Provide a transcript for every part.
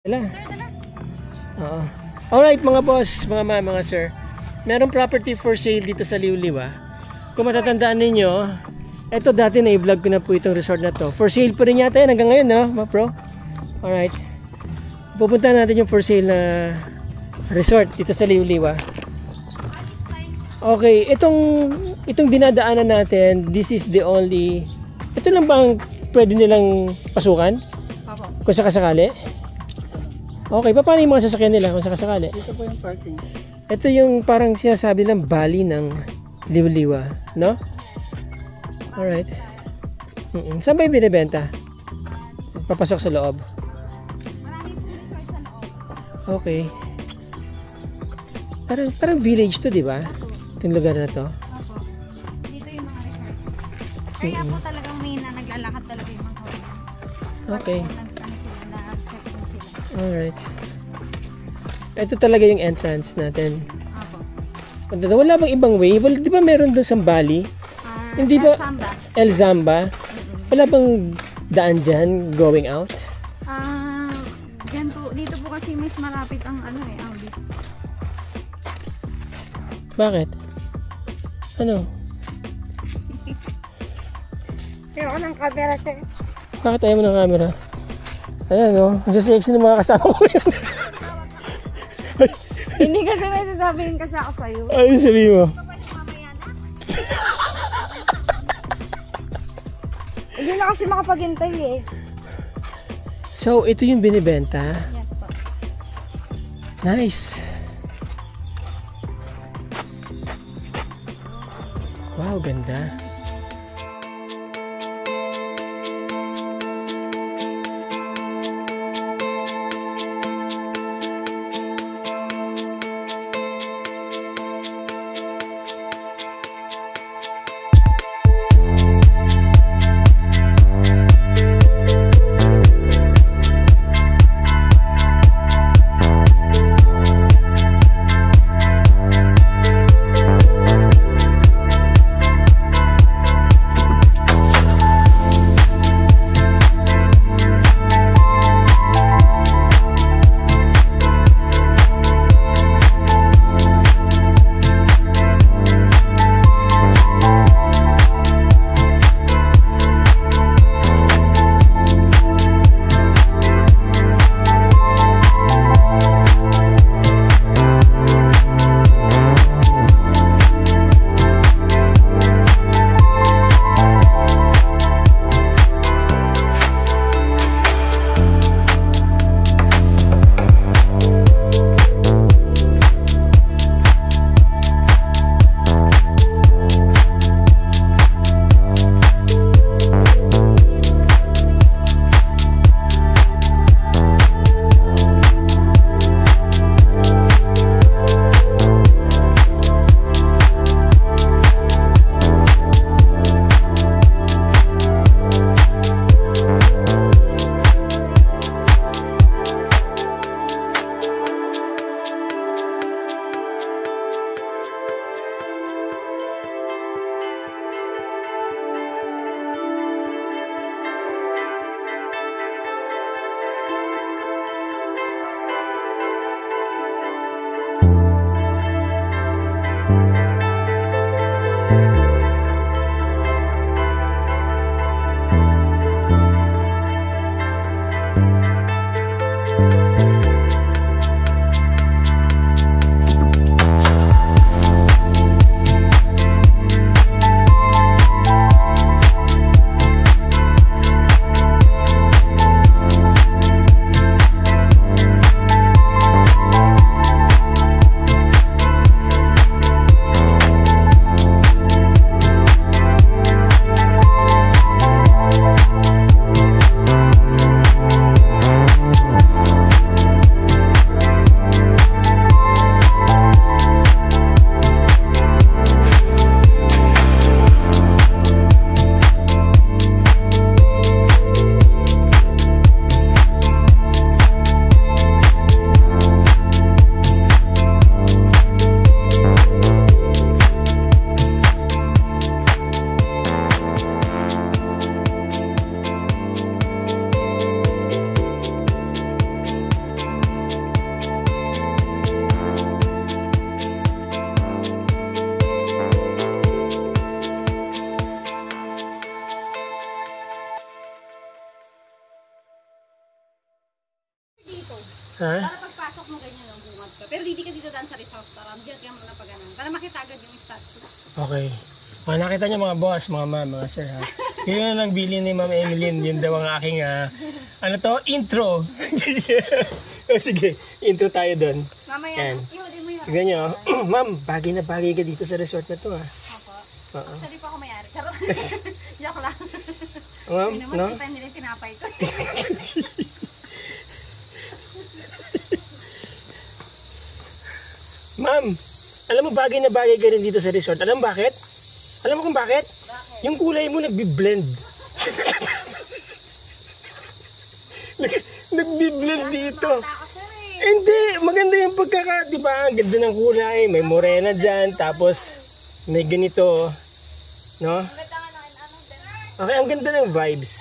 Wala. Oo. Alright mga boss, mga ma'am, mga sir. Merong property for sale dito sa Liwliw. Kung matatandaan ninyo, eto dati na i-vlog ko na po itong resort na to. For sale pa rin yata yan hanggang ngayon, no, mga bro? Alright. Pupunta natin yung for sale na resort dito sa Liwliw. Okay, itong dinadaanan natin, this is the only... Ito lang bang pwede nilang pasukan? Kung sakasakali? Okay, paano yung mga sasakyan nila kung sakasakali? Dito po yung parking. Ito yung parang sinasabi ng bali ng Liwliw, no? Alright. Saan ba yung binibenta? Papasok sa loob. Okay. Parang village to, di ba? Itong lugar na to. Opo. Dito yung mga resort. Kaya po talagang may naglalakad talaga yung mga hotel. Okay. Alright. Ito talaga yung entrance natin. Opo. Wala bang ibang way? Well, di ba meron doon sa Bali? Hindi ba? Samba. El Zamba? Wala bang daan dyan going out? Dyan po, dito po kasi mas malapit ang audit. Bakit? Ano? Kaya ako ng camera, sir. Bakit ayaw mo ng camera? Ayan, no? Ang sexy ng mga kasama ko yan. Hindi kasi may sasabihin kasi ako sa'yo. Ano sabihin mo? Hindi na kasi makapaghintay eh. So, ito yung binibenta. Yes po. Nice. Wow, ganda. to. Ha? Para pagpasok mo ganyan, no, bungad ka. Pero hindi ka dito daan sa resort. Para diyan ka muna pag ganun. Para makita agad yung statue. Okay. Mga nakita niyo mga boss, mga ma'am, mga sir ha. Yun ang bili ni Ma'am Emeline. Yun daw ang aking, ano to, intro. O sige, intro tayo doon. Mamaya, Yan. ihuli mo yun. Tignan nyo, ma'am, bagay na bagay ka dito sa resort na to ha. Opo. Oo. Actually pa ako may-ari. Charot. Joke lang. Ma'am, Hindi naman no? kita nila yung tinapay ko. Ma'am, alam mo bagay na bagay ka rin dito sa resort. Alam mo bakit? Alam mo kung bakit? Bakit? Yung kulay mo nagbi-blend. Nagbi-blend dito. Bata ako, sir eh. Hindi, maganda yung pagkaka, di ba? Ang ganda ng kulay, may morena dyan, tapos may ganito, no? Maganda nga ng anong din. Okay, ang ganda ng vibes.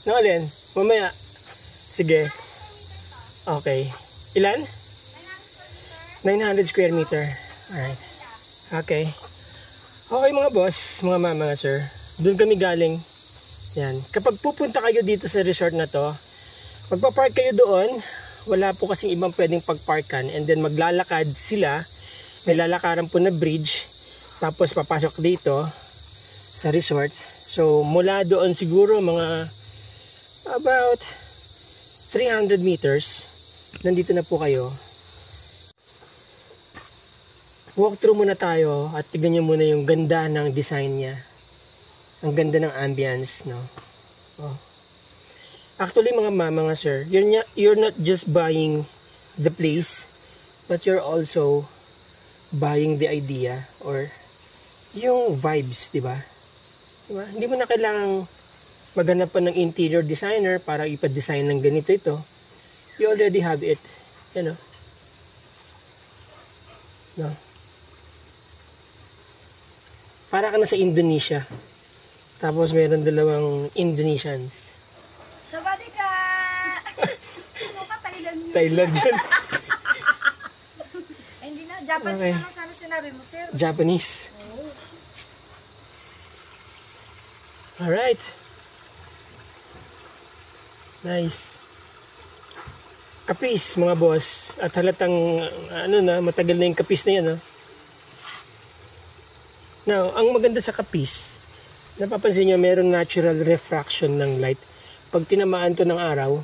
No, Alin? Mamaya. Sige. Okay. Ilan? 900 square meter. Alright. Okay. Okay mga boss, mga ma'am, mga sir. Doon kami galing. Yan. Kapag pupunta kayo dito sa resort na to, magpa-park kayo doon. Wala po kasing ibang pwedeng pagparkan. And then maglalakad sila. May lalakaran po na bridge. Tapos papasok dito sa resort. So mula doon siguro mga about 300 meters. Nandito na po kayo. Walk through muna tayo at tignan nyo muna yung ganda ng design niya. Ang ganda ng ambience, no? Oh. Actually, mga ma'am, mga sir, you're not just buying the place, but you're also buying the idea or yung vibes, di ba? Diba? Hindi mo na kailangang maghanap pa ng interior designer para ipa-design ng ganito ito. You already have it. You know? No? Para ka na sa Indonesia. Tapos meron dalawang Indonesians. Sabadi ka! Mukha Thailand yun. Thailand yun. Ay, hindi na. Japanese Okay. naman sana sinabi mo, sir. Japanese. Oh. Alright. Nice. Kapis, mga boss. At halatang, ano na, matagal na yung kapis na yan, ha? Now, ang maganda sa kapis, napapansin nyo, mayroong natural refraction ng light. Pag tinamaan to ng araw,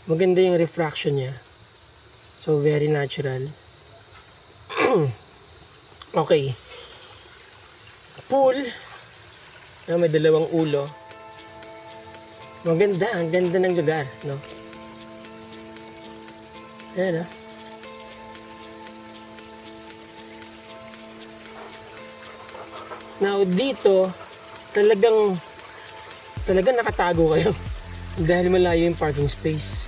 maganda yung refraction niya. So, very natural. Okay. Pool. May dalawang ulo. Maganda, ang ganda ng lugar, no? Ayan, Now, dito, talagang nakatago kayo dahil malayo yung parking space.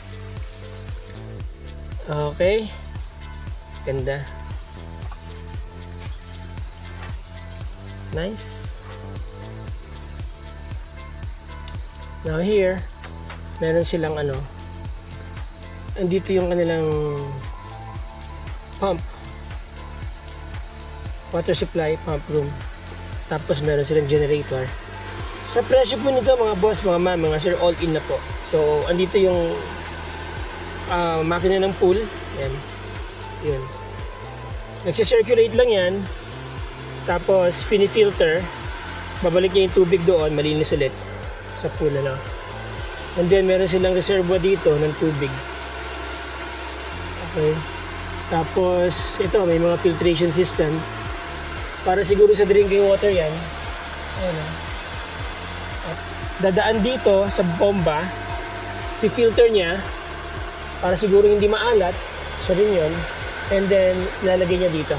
Okay. Ganda. Nice. Now here, meron silang andito yung kanilang pump. Water supply, pump room. Tapos meron silang generator. Sa presyo po nito mga boss, mga ma'am, mga sir, all in na po. So, andito yung makina ng pool. Yan. Yun. Nagsisirculate lang yan. Tapos, fini-filter. Babalik niya yung tubig doon, malinis ulit sa pool, And then, meron silang reservoir dito ng tubig. Okay. Tapos, ito, may mga filtration system. Para siguro sa drinking water yan. Ayan, At dadaan dito sa bomba. I-filter niya. Para siguro hindi maalat. So rin yun. And then, lalagay niya dito.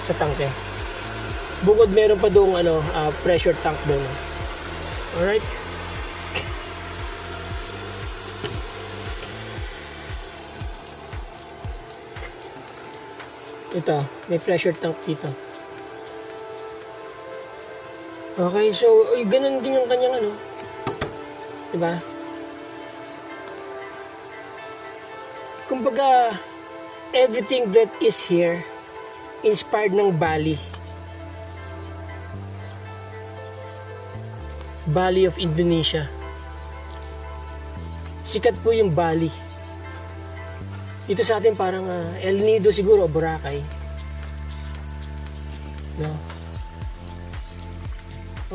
Sa tangke. Bukod meron pa doong pressure tank doon. Alright. Ito, may pressure tank dito. Okay, so, ganun din yung kanyang diba? Kumbaga, everything that is here, inspired ng Bali. Bali of Indonesia. sikat po yung Bali. Dito sa atin parang El Nido siguro o Boracay. No?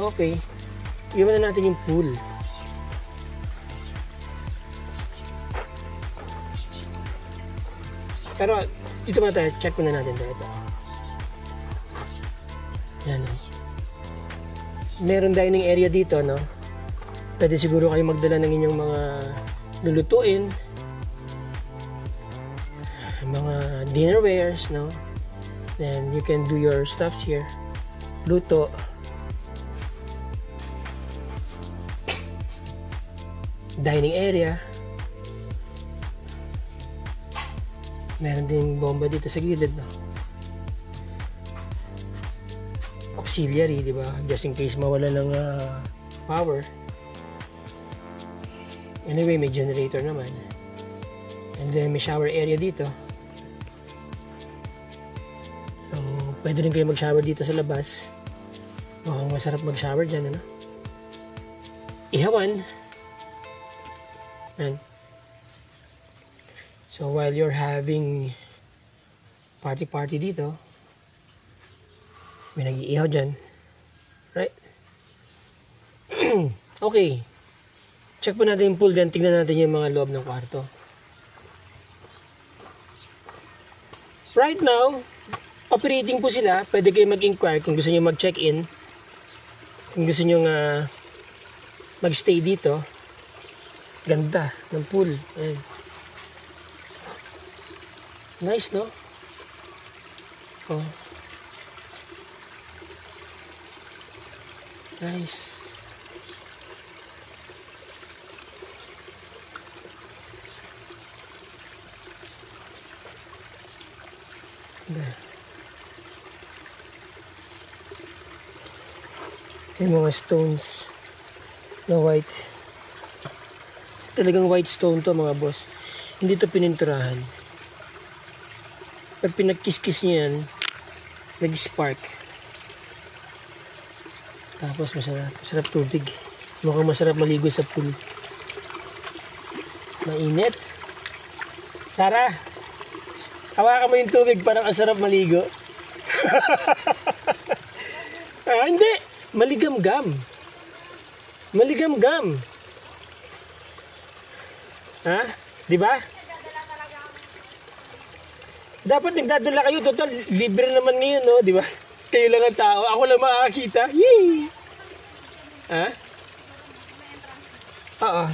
Okay. Iwan na natin yung pool. Pero dito muna tayo, check muna natin ito. Yan. Meron dining area dito, no? Pwede siguro kayo magdala ng inyong mga lulutuin, mga dinnerwares, no? Then you can do your stuffs here. Luto. Dining area. Meron ding bomba dito sa gilid, no? Auxiliary, di ba? Just in case mawala ng power. Anyway, may generator naman. And then may shower area dito. So, pwede rin kayo mag-shower dito sa labas. Mukhang masarap mag-shower dyan, ano? Ihawan. And so while you're having party dito, may nag-iihaw dyan. Right? Okay. Check po natin yung pool, then tignan natin yung mga loob ng kwarto. Right now, operating po sila. Pwede kayo mag-inquire kung gusto nyo mag-check-in. Kung gusto nyo mag-stay dito. Ganda ng pool. Ayan. Nice, no? Oh. Nice. May mga stones na white. Talagang white stone to, mga boss. Hindi to pininturahan. Pag pinagkiskis niya yan, nag-spark. Tapos masarap tubig. Mukhang masarap maligo sa pool. Mainit. Sarah, hawakan mo yung tubig, parang ang sarap maligo. Hindi. Maligam-gam. Maligam-gam. Ha? Di ba? Dapat nagdadala kayo. Total, libre naman ngayon, no? Di ba? Kayo lang ang tao. Ako lang makakakita. Yee! Ha? Oo.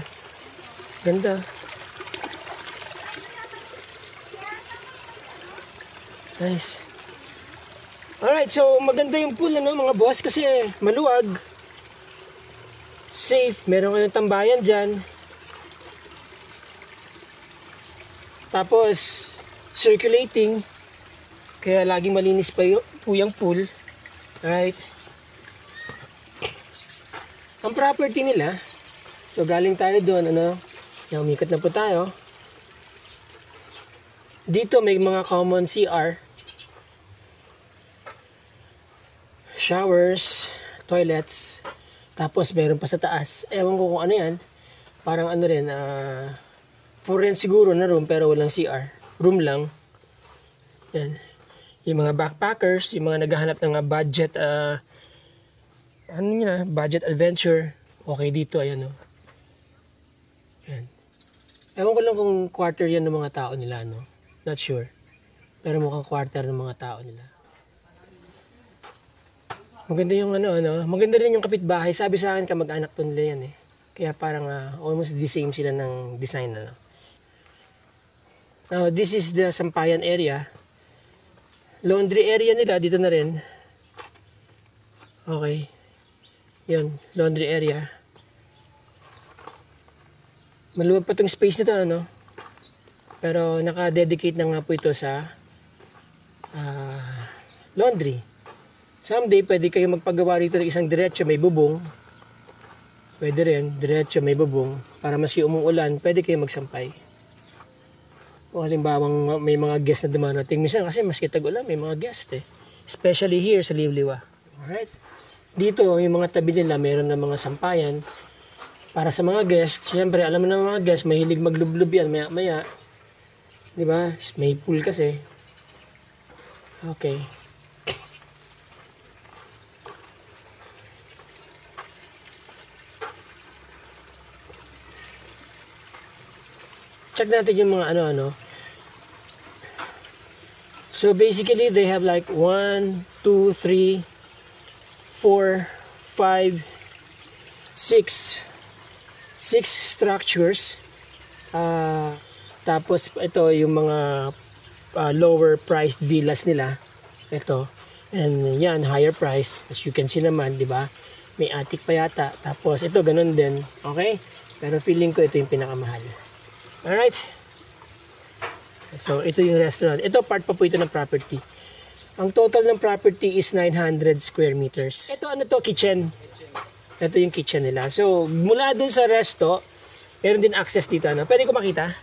Ganda. Nice. Alright, so maganda yung pool, ano, mga boss, kasi maluwag. Safe. Meron kayong tambayan dyan. Tapos, circulating. Kaya laging malinis pa po yung pool. Right? Ang property nila, so galing tayo doon, ano, umikat na po tayo. Dito may mga common CR. Showers, toilets. Tapos meron pa sa taas. Ewan ko kung ano yan. Parang ano rin, for rent siguro na room pero walang CR. Room lang. Yan. Yung mga backpackers, yung mga naghahanap ng budget, budget adventure. Okay dito, ayan o. Yan. Ewan ko lang kung quarter yan ng mga tao nila, no? Not sure. Pero mukhang quarter ng mga tao nila. Maganda yung maganda rin yung kapitbahay. Sabi sa akin, kamag-anak to nila yan eh. Kaya parang almost the same sila ng design, ano. Now, this is the sampayan area. Laundry area nila, dito na rin. Okay. Yun, laundry area. Maluwag pa tong space nito, ano. Pero naka-dedicate na nga po ito sa laundry. Someday, pwede kayo magpagawa rito ng isang diretso, may bubong. Pwede rin, diretso, may bubong. Para maski umuulan, pwede kayo magsampay. O halimbawang may mga guest na dumarating. Minsan kasi maski tag-ulan, may mga guest eh. Especially here sa Liwliwa. Alright. Dito, yung mga tabi nila, meron na mga sampayan. Para sa mga guests, syempre, alam mo na mga guests, mahilig maglublob yan, maya-maya. Di ba? May pool kasi. Okay. Check natin yung mga ano-ano. So basically, they have like 1, 2, 3, 4, 5, 6 structures. Tapos ito yung mga lower priced villas nila. Ito. And yan, higher price. As you can see naman, di ba? May attic pa yata. Tapos ito, ganun din. Okay? Pero feeling ko ito yung pinakamahal. Alright? So, ito yung restaurant. Ito, part pa po ito ng property. Ang total ng property is 900 square meters. Ito, ano to? Kitchen. Ito yung kitchen nila. So, mula dun sa resto, meron din access dito. Ano? Pwede ko makita?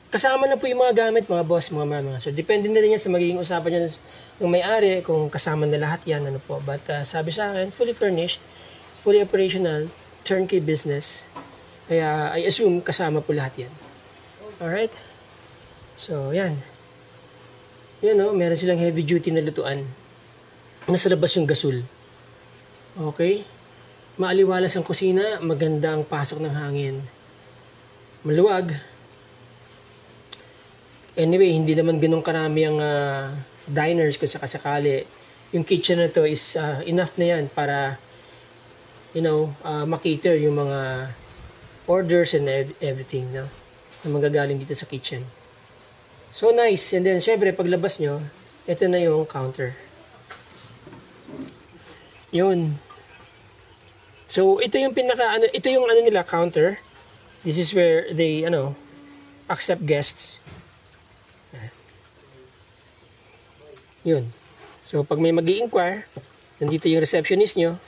Kasama na po yung mga gamit, mga boss, mga mama. So, depende na rin yan sa magiging usapan niya ng may-ari, kung kasama na lahat yan. Ano po. But, sabi sa akin, fully furnished, fully operational, turnkey business. Kaya, I assume, kasama po lahat yan. Alright? So, yan. Yan, no? Meron silang heavy duty na lutuan. Nasa labas yung gasol. Okay? Maaliwalas ang kusina, maganda ang pasok ng hangin. Maluwag. Anyway, hindi naman ganun karami ang diners kung sakasakali. Yung kitchen na to is enough na yan para, you know, makater yung mga orders and everything, no? Na magagaling dito sa kitchen. So nice. And then, syempre, paglabas nyo, ito na yung counter. Yun. So, ito yung ito yung ano nila, counter. This is where they, accept guests. Yun. So, pag may mag-i-inquire, nandito yung receptionist nyo,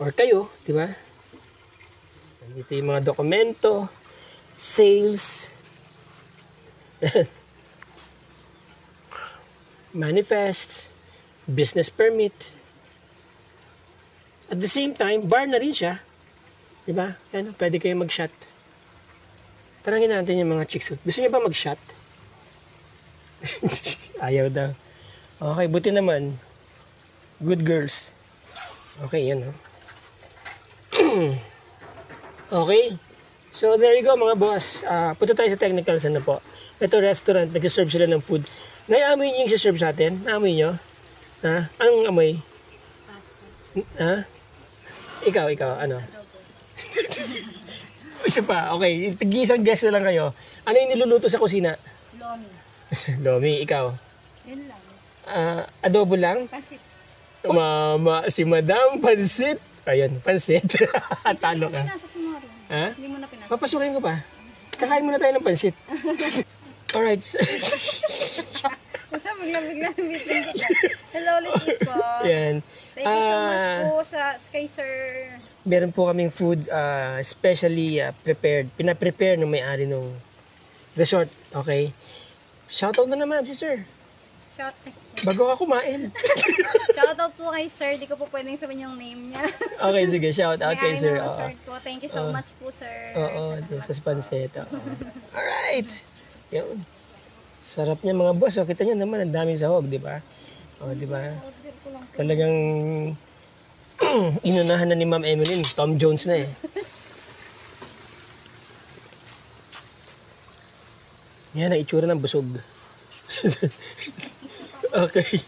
or kayo, di ba? Nandito yung mga dokumento, sales, manifests, business permit. At the same time, bar na rin siya. Diba? Ano, pwede kayo mag-shot. Tarangin natin yung mga chicks. Gusto niyo ba mag-shot? Ayaw daw. Okay, buti naman. Good girls. Okay, yan. Okay. So, there you go mga boss. Punta tayo sa technicals na po. Ito restaurant, nag-serve sila ng food. Naiamoy niyo yung serve sa atin? Naamoy niyo? Ha? Anong amoy? Ha? Ikaw, ano? Isa pa, okay. Tag-isang guest na lang kayo. Ano yung niluluto sa kusina? Lomi. Lomi, ikaw? Yun lang. Adobo lang? Pansit. Mama, si Madam, pansit. Ayun, pansit. Talo ka. Pinasok mo rin. Ha? Hindi mo na pinasok. Papasukin ko pa. Kakain muna tayo ng pansit. Alright. Basta bigla meeting kita. Hello ulit po. Yan. Thank you so much po kay Sir. Meron po kaming food specially prepared. Pina-prepare ng may-ari ng resort. Okay? Shoutout na naman si Sir. Bago ka kumain. Shoutout po kay Sir. Di ko po pwedeng sabihin yung name niya. Okay, sige. Shoutout kay Sir. Sir po. Thank you so much po, Sir. Oo, sa pansit. Alright. Yun. Sarap niya mga boss. O, kita niyo naman, ang daming sahog, di ba? O, di ba? Talagang inunahan na ni Ma'am Emeline. Tom Jones na eh. Yan ang itsura ng busog. Okay.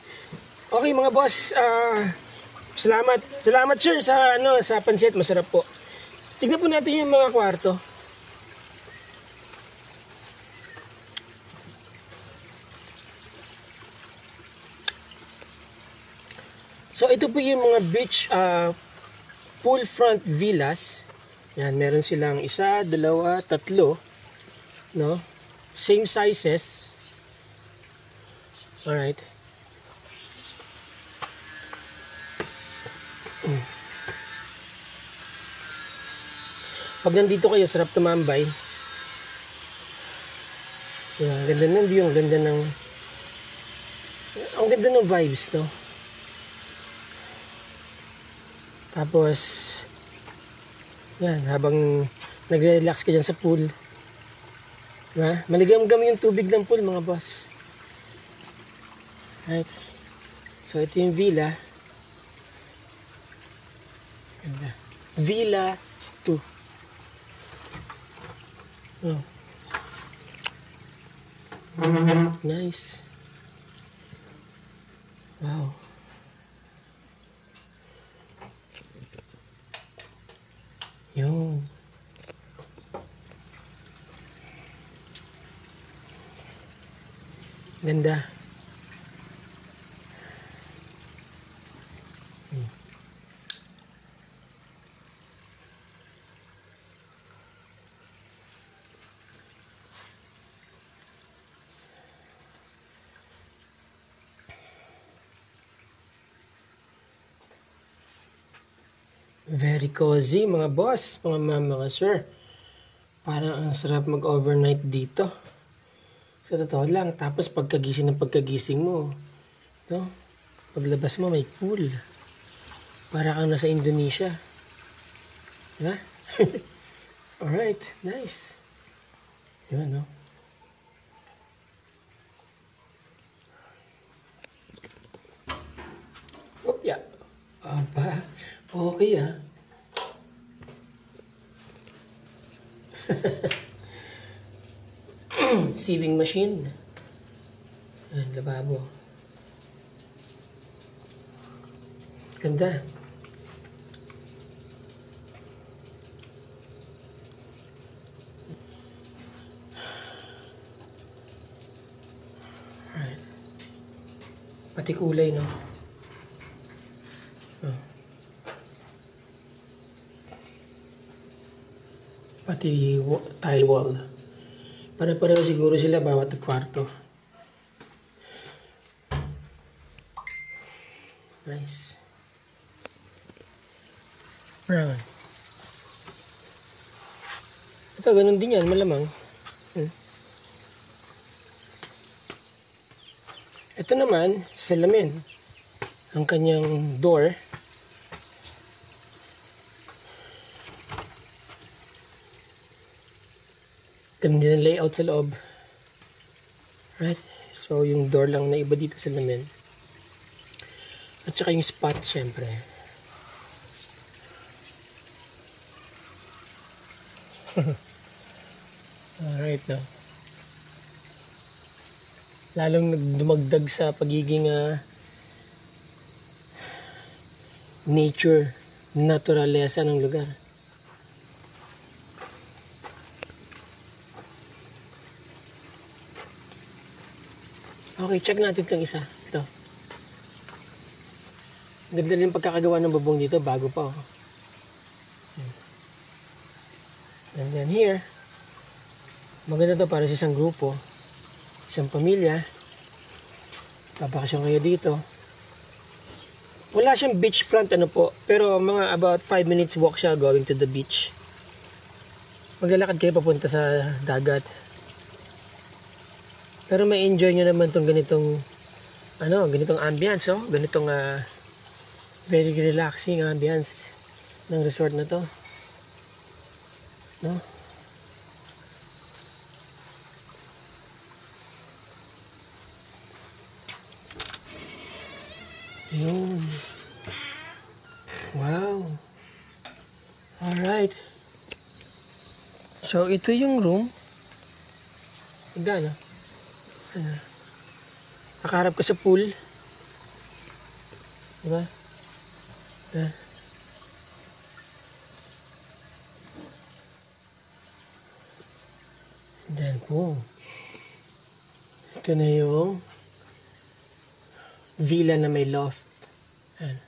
Okay mga boss. Salamat sir sa pansit. Masarap po. Tignan po natin yung mga kwarto. So ito po yung mga beach pool front villas. Yan, meron silang 1, 2, 3, no? Same sizes. Alright. Pag nandito kayo, sarap tumambay. Yan, ganda ng view, ang ganda ng vibes, no? Tapos, Yan, habang nagre-relax ka dyan sa pool. Diba? Maligam-gam yung tubig ng pool, mga boss. Right. So, ito yung villa. Ganda. Villa 2. Oh. Nice. Wow. Yun. Ganda. Very cozy, mga boss, mga ma'am, mga sir. Parang ang sarap mag-overnight dito. Sa totoo lang, tapos pagkagising mo, no? Paglabas mo, may pool. Para kang nasa Indonesia. Diba? Alright, nice. Yun, no? Oh, yeah. Aba, okay ah. Sieving machine. Ayan, lababo. Ganda. Alright. Pati kulay, no? Oh. Pati tile wall. Para-pareho siguro sila bawat kwarto. Nice. Brown. Ito, ganun din yan, malamang. Ito naman, salamin. Ang kanyang door. Ganun din ang layout sa loob. Right? So, yung door lang na iba dito sa lamin. At saka yung spot, syempre. Alright, no? Lalong dumagdag sa pagiging nature, naturalesa ng lugar. Okay, check natin itong isa. Ito. Ganda rin pagkakagawa ng bubong dito, bago pa. Oh. And then here, maganda to para sa isang grupo, isang pamilya. Babakasyon kayo dito. Wala siyang beachfront ano po, pero mga about 5 minutes walk siya going to the beach. Maglalakad kayo papunta sa dagat. Pero may enjoy nyo naman tong ganitong ganitong ambience, oh. Ganitong very relaxing ambience ng resort na to. No? Yun. Wow. Alright. So, ito yung room. Ganda, no? Nakaharap ka sa pool. Diba? And then, boom. Ito na yung villa na may loft. Ayan.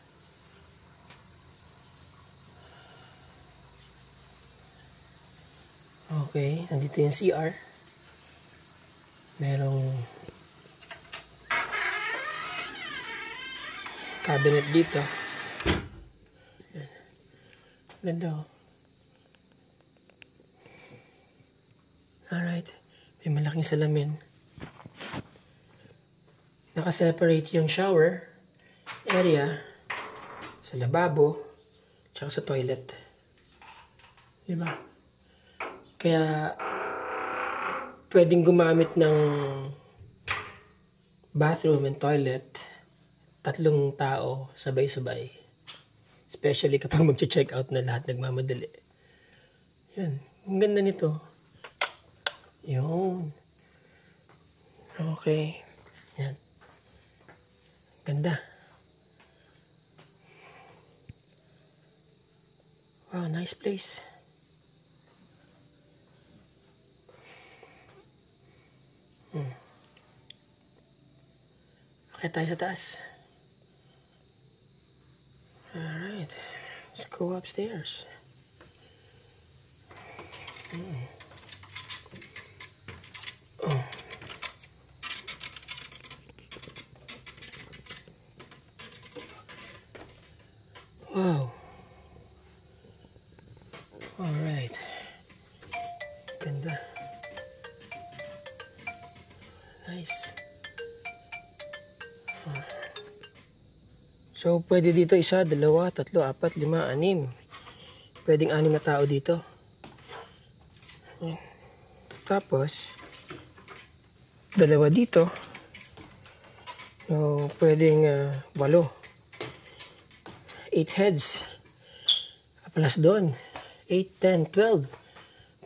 Okay, nandito yung CR. Merong cabinet dito. Ayan. Ganda, oh. Alright. May malaking salamin. Naka-separate yung shower area sa lababo tsaka sa toilet. Diba? Kaya, pwedeng gumamit ng bathroom and toilet, 3 tao, sabay-sabay. Especially kapag mag-check out na lahat nagmamadali. Yan. Ang ganda nito. Yun. Okay. Yan. Ganda. Wow, nice place. Okay tayo sa taas. Alright. Let's go upstairs. Oh. Wow. Alright. Ganda. Nice. So, pwede dito 1, 2, 3, 4, 5, 6. Pwedeng 6 na tao dito. Tapos, 2 dito. So, pwedeng 8. 8 heads. Plus doon. 8, 10, 12.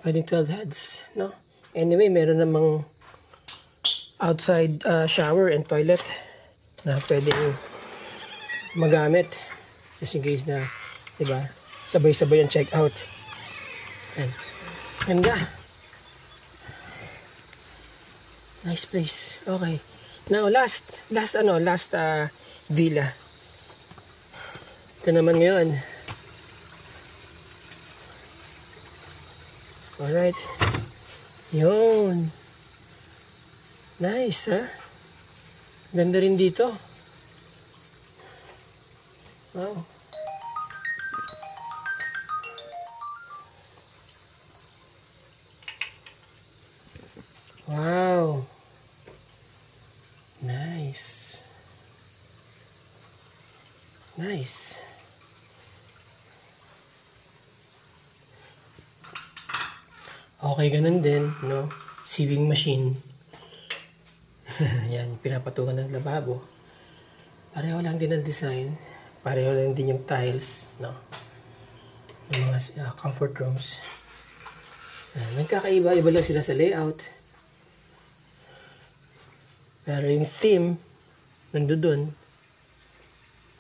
Pwedeng 12 heads. No? Anyway, meron namang outside shower and toilet na pwedeng magamit just in case na, diba, sabay-sabay ang check out. And ganda. Nice place. Okay. Now last villa. Ito naman ngayon. Alright. Yun. Nice, ha? Ganda rin dito. Wow. Wow. Nice. Nice. Okay, ganun din, no? Sieving machine. Yan, pinapatukan ng lababo. Pareho lang din ang design. Pareho lang din yung tiles, no? Yung mga comfort rooms. Nagkakaiba-iba lang sila sa layout. Pero yung theme, nandoon.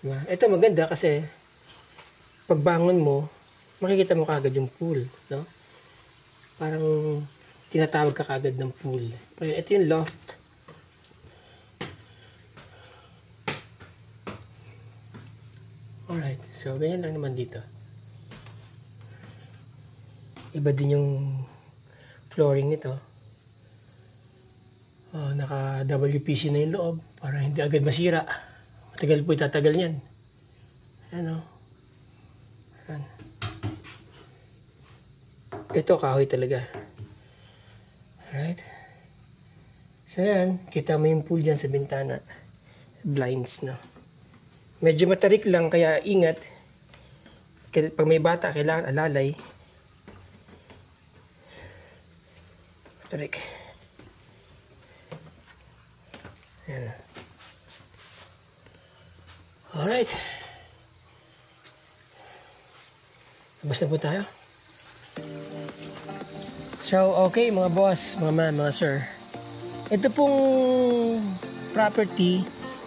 Diba? Ito maganda kasi pagbangon mo, makikita mo kagad yung pool, no? Parang tinatawag ka kagad ng pool. Ito yung loft. Alright, so ganyan lang naman dito. Iba din yung flooring nito. Oh, naka WPC na yung loob para hindi agad masira. Matagal po itatagal niyan. Ano? Ayan. Ito kahoy talaga. Alright. So yan, kita mo yung pool dyan sa bintana. Blinds, no? Medyo matarik lang, kaya ingat. Pag may bata, kailangan alalay. Matarik. Ayan. Alright. Labas na po tayo. So, okay mga boss, mga man, mga sir. Ito pong property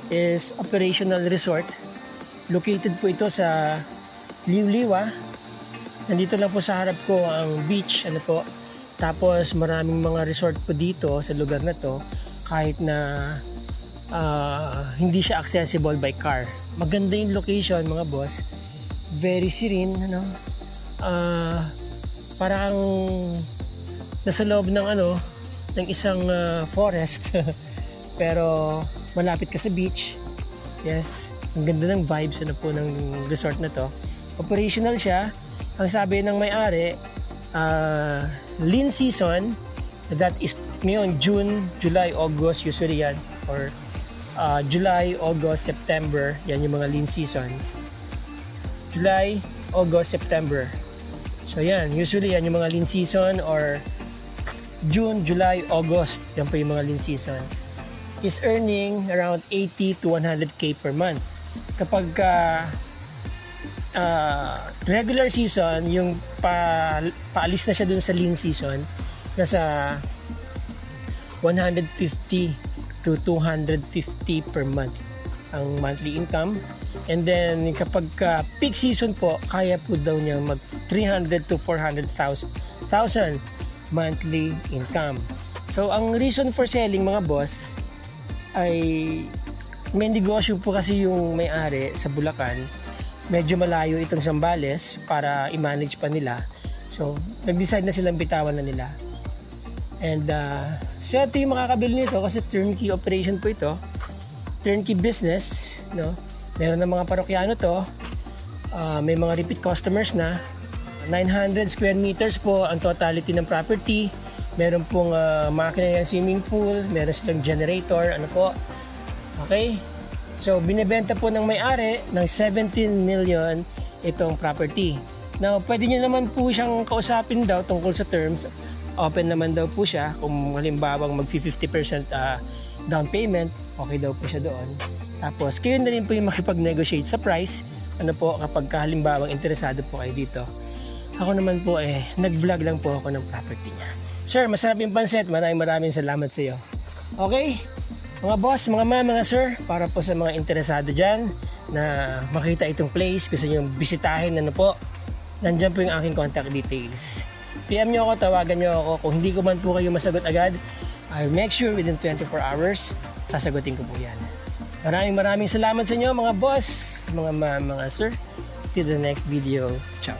is operational resort. Located po ito sa Liuliwa. Nandito lang po sa harap ko ang beach, ano po. Tapos maraming mga resort po dito sa lugar na to, kahit na hindi siya accessible by car. Maganda yung location mga boss. Very serene, ano. Parang nasa loob ng ng isang forest. Pero malapit ka sa beach. Yes, ang ganda ng vibes po ng resort na to. Operational siya. Ang sabi ng may-ari, lean season, that is ngayon June, July, August usually yan, or July, August, September, yan yung mga lean seasons. July, August, September. So yan, usually yan yung mga lean season or June, July, August. Yan po yung mga lean seasons. Is earning around 80 to 100k per month. Kapag regular season, yung paalis na siya dun sa lean season, nasa 150 to 250 per month ang monthly income. And then kapag peak season po, kaya po daw niya mag 300 to 400,000 monthly income. So ang reason for selling, mga boss, ay may negosyo po kasi yung may-ari sa Bulacan. Medyo malayo itong Zambales para i-manage pa nila. So nag-decide na silang bitawan na nila. And so ito yung makakabili nito kasi turnkey operation po ito. Turnkey business, no? Meron ng mga parokyano to. May mga repeat customers na. 900 square meters po ang totality ng property. Meron pong makina ng swimming pool. Meron silang generator. Ano po? Okay? So, binibenta po ng may-ari ng 17 million itong property. Now, pwede nyo naman po siyang kausapin daw tungkol sa terms. Open naman daw po siya. Kung halimbawa mag-50% down payment, okay daw po siya doon. Tapos, kayo na rin po yung makipag-negotiate sa price. Ano po, kapag halimbawang interesado po kayo dito. Ako naman po nag-vlog lang po ako ng property niya. Sir, masarap yung pansit. Maraming salamat sa iyo. Okay? Mga boss, mga mga sir, para po sa mga interesado dyan na makita itong place, gusto nyo bisitahin, ano po, nandyan po yung aking contact details. PM nyo ako, tawagan nyo ako. Kung hindi ko man po kayo masagot agad, I'll make sure within 24 hours, sasagutin ko po yan. Maraming salamat sa inyo, mga boss, mga sir. Till the next video. Ciao.